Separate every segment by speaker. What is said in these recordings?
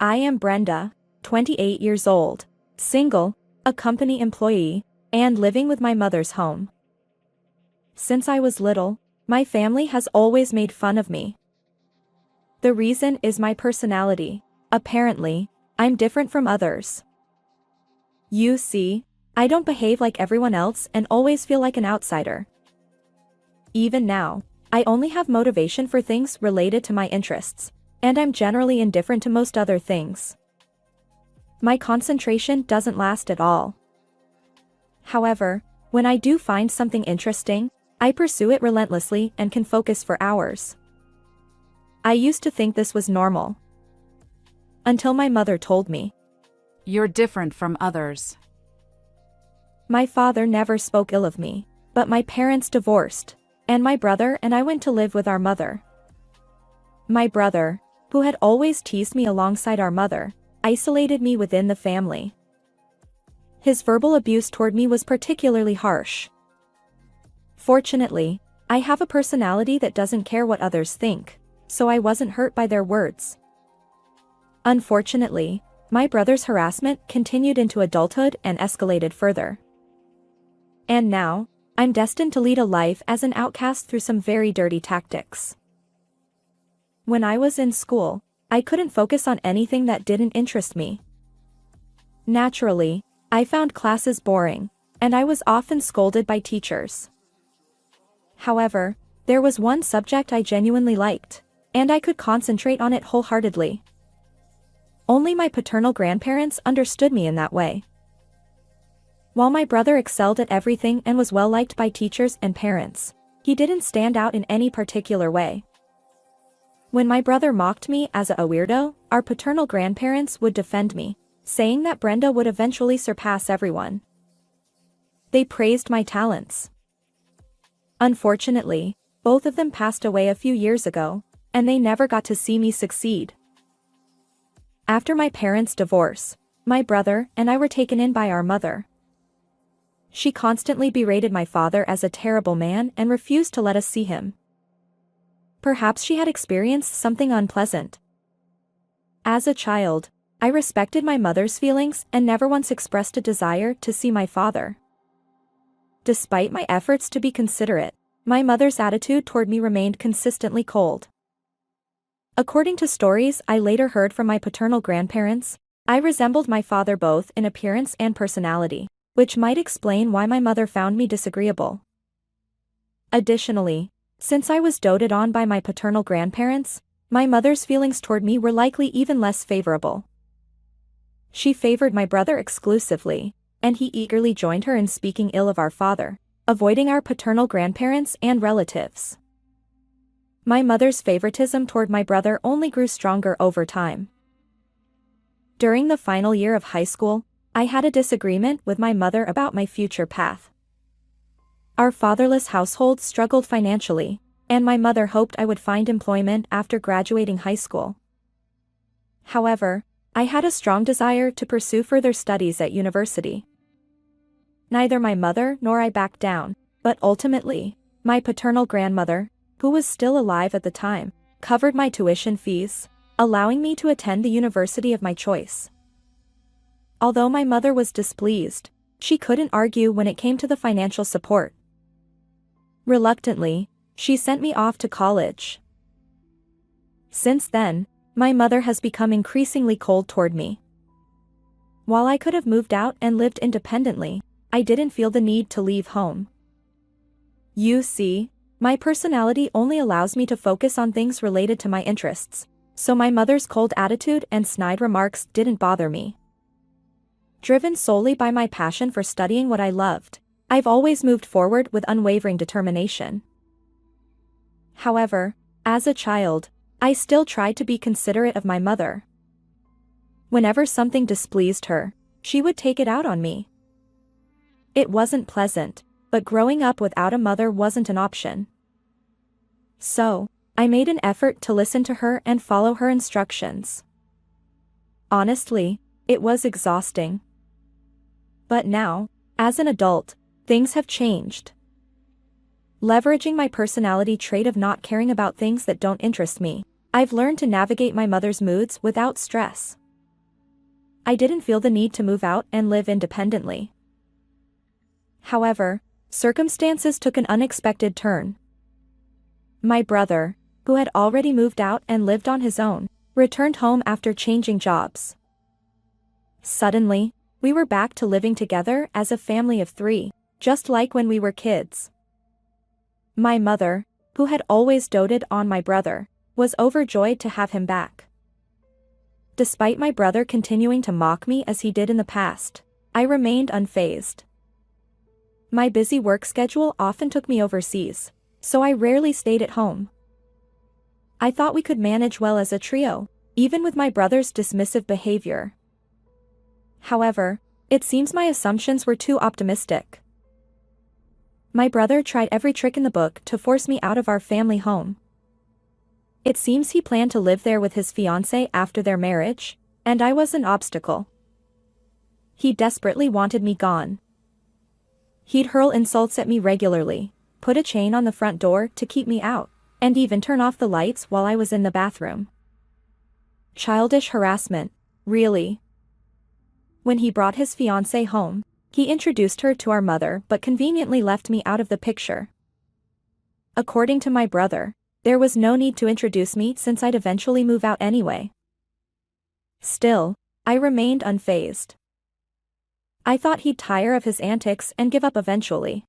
Speaker 1: I am Brenda, 28 years old, single, a company employee, and living with my mother's home. Since I was little, my family has always made fun of me. The reason is my personality. Apparently, I'm different from others. You see, I don't behave like everyone else and always feel like an outsider. Even now, I only have motivation for things related to my interests, and I'm generally indifferent to most other things. My concentration doesn't last at all. However, when I do find something interesting, I pursue it relentlessly and can focus for hours. I used to think this was normal. Until my mother told me.
Speaker 2: You're different from others.
Speaker 1: My father never spoke ill of me, but my parents divorced, and my brother and I went to live with our mother. My brother, who had always teased me alongside our mother, isolated me within the family. His verbal abuse toward me was particularly harsh. Fortunately, I have a personality that doesn't care what others think, so I wasn't hurt by their words. Unfortunately, my brother's harassment continued into adulthood and escalated further. And now, I'm destined to lead a life as an outcast through some very dirty tactics. When I was in school, I couldn't focus on anything that didn't interest me. Naturally, I found classes boring, and I was often scolded by teachers. However, there was one subject I genuinely liked, and I could concentrate on it wholeheartedly. Only my paternal grandparents understood me in that way. While my brother excelled at everything and was well liked by teachers and parents, he didn't stand out in any particular way. When my brother mocked me as a weirdo, our paternal grandparents would defend me, saying that Brenda would eventually surpass everyone. They praised my talents. Unfortunately, both of them passed away a few years ago, and they never got to see me succeed. After my parents' divorce, my brother and I were taken in by our mother. She constantly berated my father as a terrible man and refused to let us see him. Perhaps she had experienced something unpleasant. As a child, I respected my mother's feelings and never once expressed a desire to see my father. Despite my efforts to be considerate, my mother's attitude toward me remained consistently cold. According to stories I later heard from my paternal grandparents, I resembled my father both in appearance and personality, which might explain why my mother found me disagreeable. Additionally, since I was doted on by my paternal grandparents, my mother's feelings toward me were likely even less favorable. She favored my brother exclusively, and he eagerly joined her in speaking ill of our father, avoiding our paternal grandparents and relatives. My mother's favoritism toward my brother only grew stronger over time. During the final year of high school, I had a disagreement with my mother about my future path. Our fatherless household struggled financially, and my mother hoped I would find employment after graduating high school. However, I had a strong desire to pursue further studies at university. Neither my mother nor I backed down, but ultimately, my paternal grandmother, who was still alive at the time, covered my tuition fees, allowing me to attend the university of my choice. Although my mother was displeased, she couldn't argue when it came to the financial support. Reluctantly, she sent me off to college. Since then, my mother has become increasingly cold toward me. While I could have moved out and lived independently, I didn't feel the need to leave home. You see, my personality only allows me to focus on things related to my interests, so my mother's cold attitude and snide remarks didn't bother me. Driven solely by my passion for studying what I loved, I've always moved forward with unwavering determination. However, as a child, I still tried to be considerate of my mother. Whenever something displeased her, she would take it out on me. It wasn't pleasant, but growing up without a mother wasn't an option. So, I made an effort to listen to her and follow her instructions. Honestly, it was exhausting. But now, as an adult, things have changed. Leveraging my personality trait of not caring about things that don't interest me, I've learned to navigate my mother's moods without stress. I didn't feel the need to move out and live independently. However, circumstances took an unexpected turn. My brother, who had already moved out and lived on his own, returned home after changing jobs. Suddenly, we were back to living together as a family of 3, just like when we were kids. My mother, who had always doted on my brother, was overjoyed to have him back. Despite my brother continuing to mock me as he did in the past, I remained unfazed. My busy work schedule often took me overseas, so I rarely stayed at home. I thought we could manage well as a trio, even with my brother's dismissive behavior. However, it seems my assumptions were too optimistic. My brother tried every trick in the book to force me out of our family home. It seems he planned to live there with his fiancée after their marriage, and I was an obstacle. He desperately wanted me gone. He'd hurl insults at me regularly, put a chain on the front door to keep me out, and even turn off the lights while I was in the bathroom. Childish harassment, really. When he brought his fiancée home, he introduced her to our mother but conveniently left me out of the picture. According to my brother, there was no need to introduce me since I'd eventually move out anyway. Still, I remained unfazed. I thought he'd tire of his antics and give up eventually.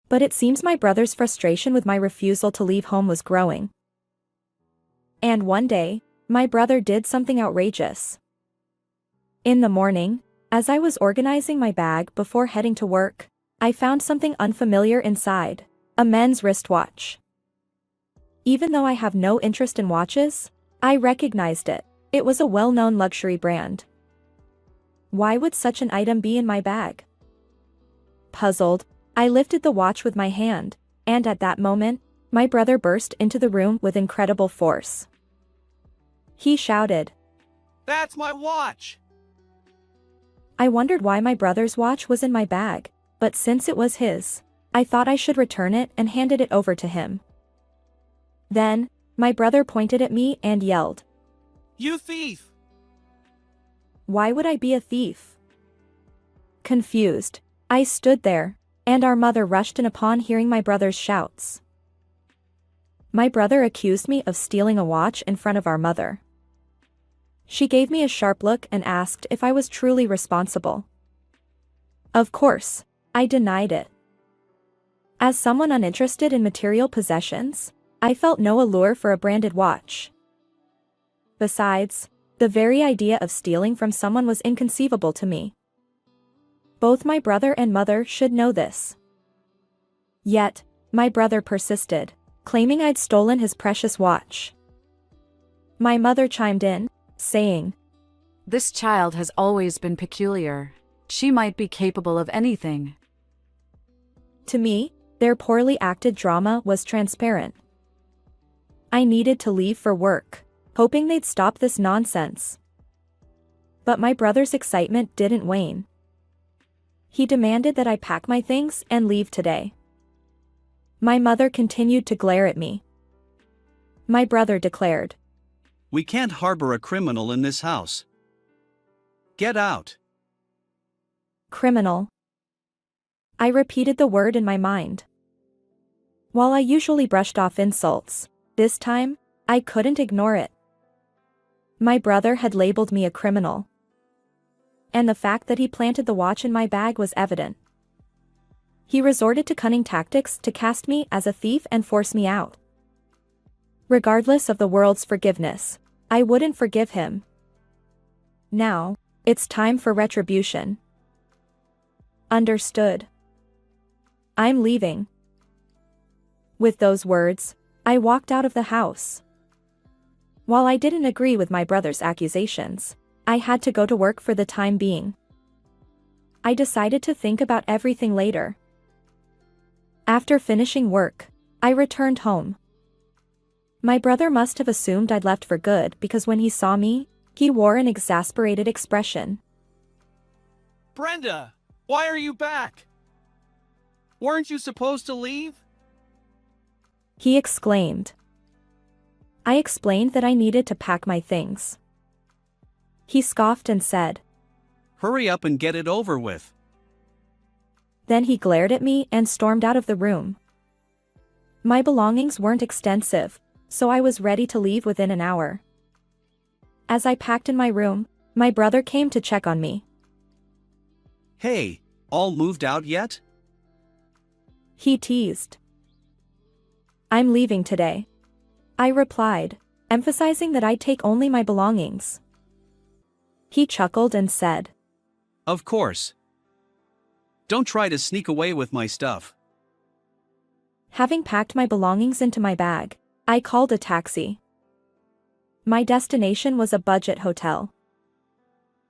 Speaker 1: But it seems my brother's frustration with my refusal to leave home was growing. And one day, my brother did something outrageous. In the morning, as I was organizing my bag before heading to work, I found something unfamiliar inside, a men's wristwatch. Even though I have no interest in watches, I recognized it. It was a well-known luxury brand. Why would such an item be in my bag? Puzzled, I lifted the watch with my hand, and at that moment, my brother burst into the room with incredible force. He shouted,
Speaker 3: "That's my watch!"
Speaker 1: I wondered why my brother's watch was in my bag, but since it was his, I thought I should return it and handed it over to him. Then, my brother pointed at me and yelled,
Speaker 3: "You thief!"
Speaker 1: Why would I be a thief? Confused, I stood there, and our mother rushed in upon hearing my brother's shouts. My brother accused me of stealing a watch in front of our mother. She gave me a sharp look and asked if I was truly responsible. Of course, I denied it. As someone uninterested in material possessions, I felt no allure for a branded watch. Besides, the very idea of stealing from someone was inconceivable to me. Both my brother and mother should know this. Yet, my brother persisted, claiming I'd stolen his precious watch. My mother chimed in, saying,
Speaker 2: This child has always been peculiar. She might be capable of anything.
Speaker 1: To me, their poorly acted drama was transparent. I needed to leave for work, hoping they'd stop this nonsense. But my brother's excitement didn't wane. He demanded that I pack my things and leave today. My mother continued to glare at me. My brother declared,
Speaker 3: "We can't harbor a criminal in this house. Get out."
Speaker 1: Criminal. I repeated the word in my mind. While I usually brushed off insults, this time, I couldn't ignore it. My brother had labeled me a criminal. And the fact that he planted the watch in my bag was evident. He resorted to cunning tactics to cast me as a thief and force me out. Regardless of the world's forgiveness, I wouldn't forgive him. Now, it's time for retribution. Understood. I'm leaving. With those words, I walked out of the house. While I didn't agree with my brother's accusations, I had to go to work for the time being. I decided to think about everything later. After finishing work, I returned home. My brother must have assumed I'd left for good because when he saw me, he wore an exasperated expression.
Speaker 3: "Brenda, why are you back? Weren't you supposed to leave?"
Speaker 1: He exclaimed. I explained that I needed to pack my things. He scoffed and said.
Speaker 3: Hurry up and get it over with.
Speaker 1: Then he glared at me and stormed out of the room. My belongings weren't extensive, so I was ready to leave within an hour. As I packed in my room, my brother came to check on me.
Speaker 3: Hey, all moved out yet?
Speaker 1: He teased. I'm leaving today. I replied, emphasizing that I'd take only my belongings. He chuckled and said,
Speaker 3: Of course. Don't try to sneak away with my stuff.
Speaker 1: Having packed my belongings into my bag, I called a taxi. My destination was a budget hotel.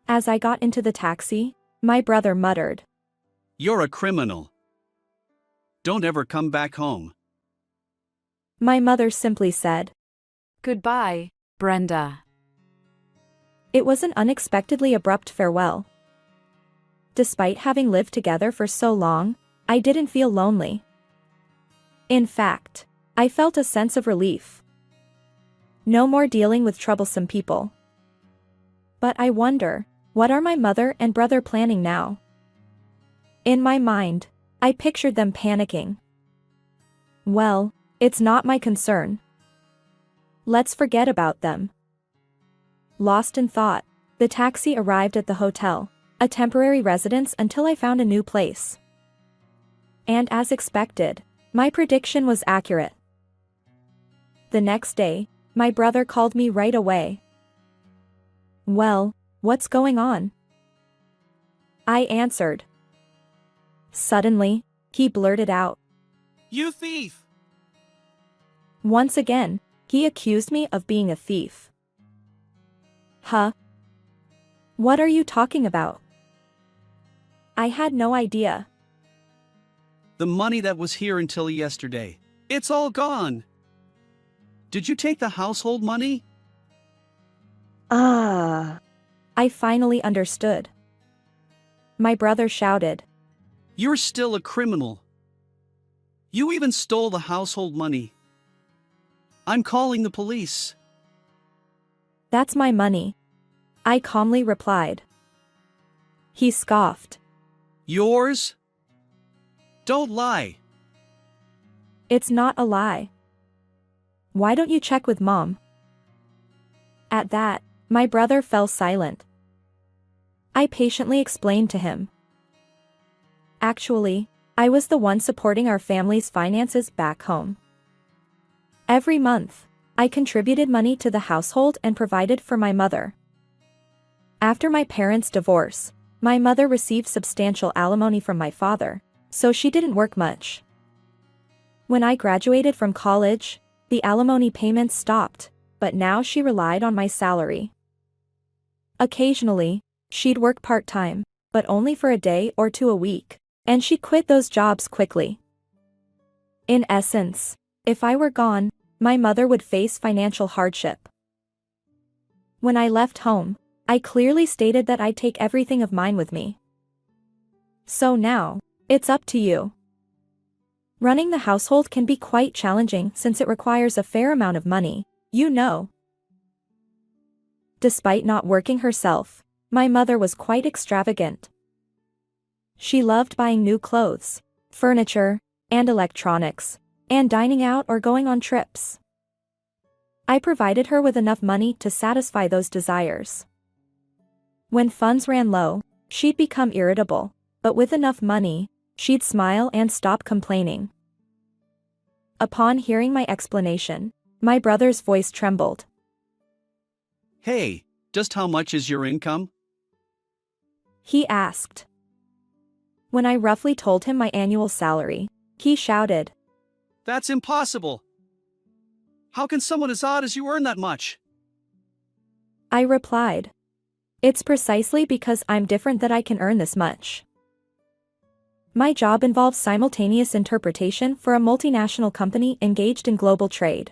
Speaker 1: As I got into the taxi, my brother muttered,
Speaker 3: You're a criminal. Don't ever come back home.
Speaker 1: My mother simply said,
Speaker 2: Goodbye, Brenda.
Speaker 1: It was an unexpectedly abrupt farewell. Despite having lived together for so long, I didn't feel lonely. In fact, I felt a sense of relief. No more dealing with troublesome people. But I wonder, what are my mother and brother planning now? In my mind, I pictured them panicking. Well, it's not my concern. Let's forget about them. Lost in thought, the taxi arrived at the hotel, a temporary residence until I found a new place. And as expected, my prediction was accurate. The next day, my brother called me right away. Well, what's going on? I answered. Suddenly, he blurted out.
Speaker 3: You thief!
Speaker 1: Once again, he accused me of being a thief. Huh? What are you talking about? I had no idea.
Speaker 3: The money that was here until yesterday. It's all gone. Did you take the household money?
Speaker 1: I finally understood. My brother shouted.
Speaker 3: You're still a criminal. You even stole the household money. I'm calling the police.
Speaker 1: That's my money. I calmly replied. He scoffed.
Speaker 3: Yours? Don't lie.
Speaker 1: It's not a lie. Why don't you check with Mom? At that, my brother fell silent. I patiently explained to him. Actually, I was the one supporting our family's finances back home. Every month, I contributed money to the household and provided for my mother. After my parents' divorce, my mother received substantial alimony from my father, so she didn't work much. When I graduated from college, the alimony payments stopped, but now she relied on my salary. Occasionally, she'd work part-time, but only for a day or two a week, and she'd quit those jobs quickly. In essence, if I were gone, my mother would face financial hardship. When I left home, I clearly stated that I'd take everything of mine with me. So now, it's up to you. Running the household can be quite challenging since it requires a fair amount of money, you know. Despite not working herself, my mother was quite extravagant. She loved buying new clothes, furniture, and electronics, and dining out or going on trips. I provided her with enough money to satisfy those desires. When funds ran low, she'd become irritable, but with enough money, she'd smile and stop complaining. Upon hearing my explanation, my brother's voice trembled.
Speaker 3: Hey, just how much is your income?
Speaker 1: He asked. When I roughly told him my annual salary, he shouted.
Speaker 3: That's impossible. How can someone as odd as you earn that much?
Speaker 1: I replied. It's precisely because I'm different that I can earn this much. My job involves simultaneous interpretation for a multinational company engaged in global trade.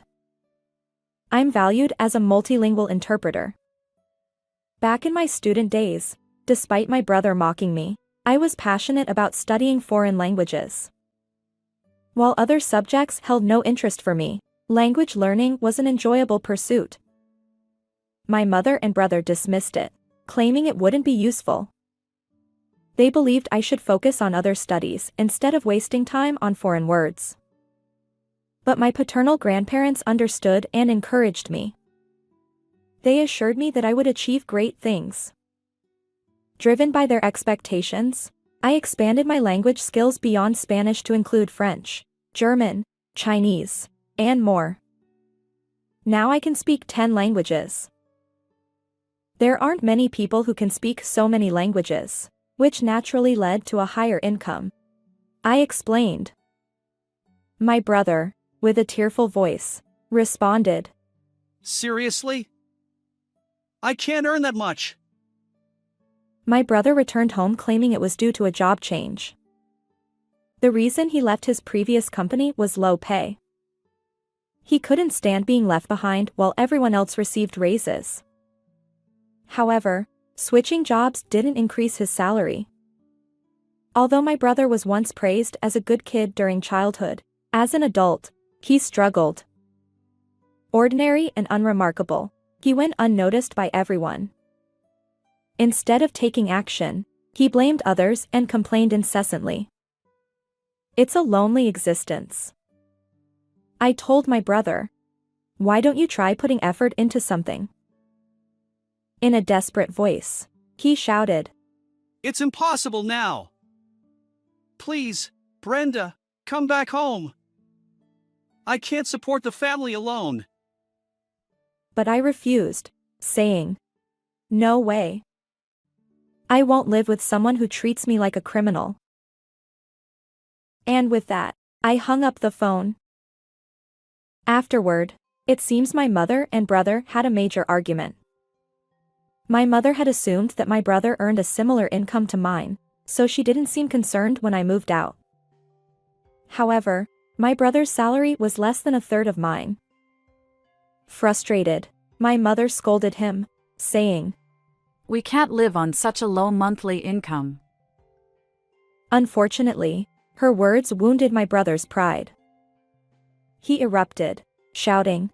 Speaker 1: I'm valued as a multilingual interpreter. Back in my student days, despite my brother mocking me, I was passionate about studying foreign languages. While other subjects held no interest for me, language learning was an enjoyable pursuit. My mother and brother dismissed it, claiming it wouldn't be useful. They believed I should focus on other studies instead of wasting time on foreign words. But my paternal grandparents understood and encouraged me. They assured me that I would achieve great things. Driven by their expectations, I expanded my language skills beyond Spanish to include French, German, Chinese, and more. Now I can speak 10 languages. There aren't many people who can speak so many languages, which naturally led to a higher income. I explained. My brother, with a tearful voice, responded.
Speaker 3: Seriously? I can't earn that much.
Speaker 1: My brother returned home claiming it was due to a job change. The reason he left his previous company was low pay. He couldn't stand being left behind while everyone else received raises. However, switching jobs didn't increase his salary. Although my brother was once praised as a good kid during childhood, as an adult, he struggled. Ordinary and unremarkable, he went unnoticed by everyone. Instead of taking action, he blamed others and complained incessantly. It's a lonely existence. I told my brother, "Why don't you try putting effort into something?" In a desperate voice, he shouted,
Speaker 3: It's impossible now. Please, Brenda, come back home. I can't support the family alone.
Speaker 1: but I refused, saying, "No way. I won't live with someone who treats me like a criminal." And with that, I hung up the phone. Afterward, it seems my mother and brother had a major argument. My mother had assumed that my brother earned a similar income to mine, so she didn't seem concerned when I moved out. However, my brother's salary was less than a third of mine. Frustrated, my mother scolded him, saying,
Speaker 2: We can't live on such a low monthly income.
Speaker 1: Unfortunately, her words wounded my brother's pride. He erupted, shouting,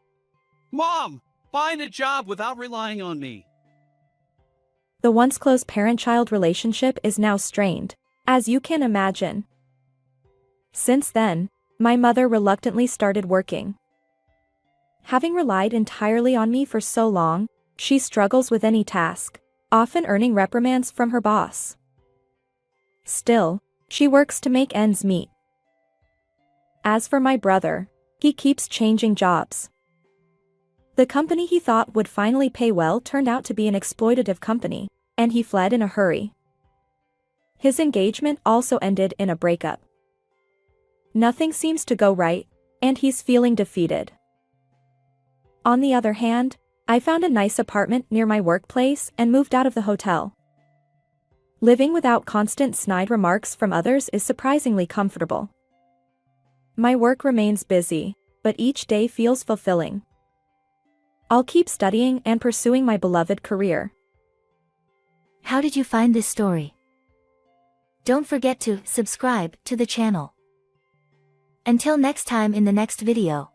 Speaker 3: Mom, find a job without relying on me.
Speaker 1: The once close parent-child relationship is now strained, as you can imagine. Since then, my mother reluctantly started working. Having relied entirely on me for so long, she struggles with any task, often earning reprimands from her boss. Still, she works to make ends meet. As for my brother, he keeps changing jobs. The company he thought would finally pay well turned out to be an exploitative company, and he fled in a hurry. His engagement also ended in a breakup. Nothing seems to go right, and he's feeling defeated. On the other hand, I found a nice apartment near my workplace and moved out of the hotel. Living without constant snide remarks from others is surprisingly comfortable. My work remains busy, but each day feels fulfilling. I'll keep studying and pursuing my beloved career.
Speaker 4: How did you find this story? Don't forget to subscribe to the channel. Until next time in the next video.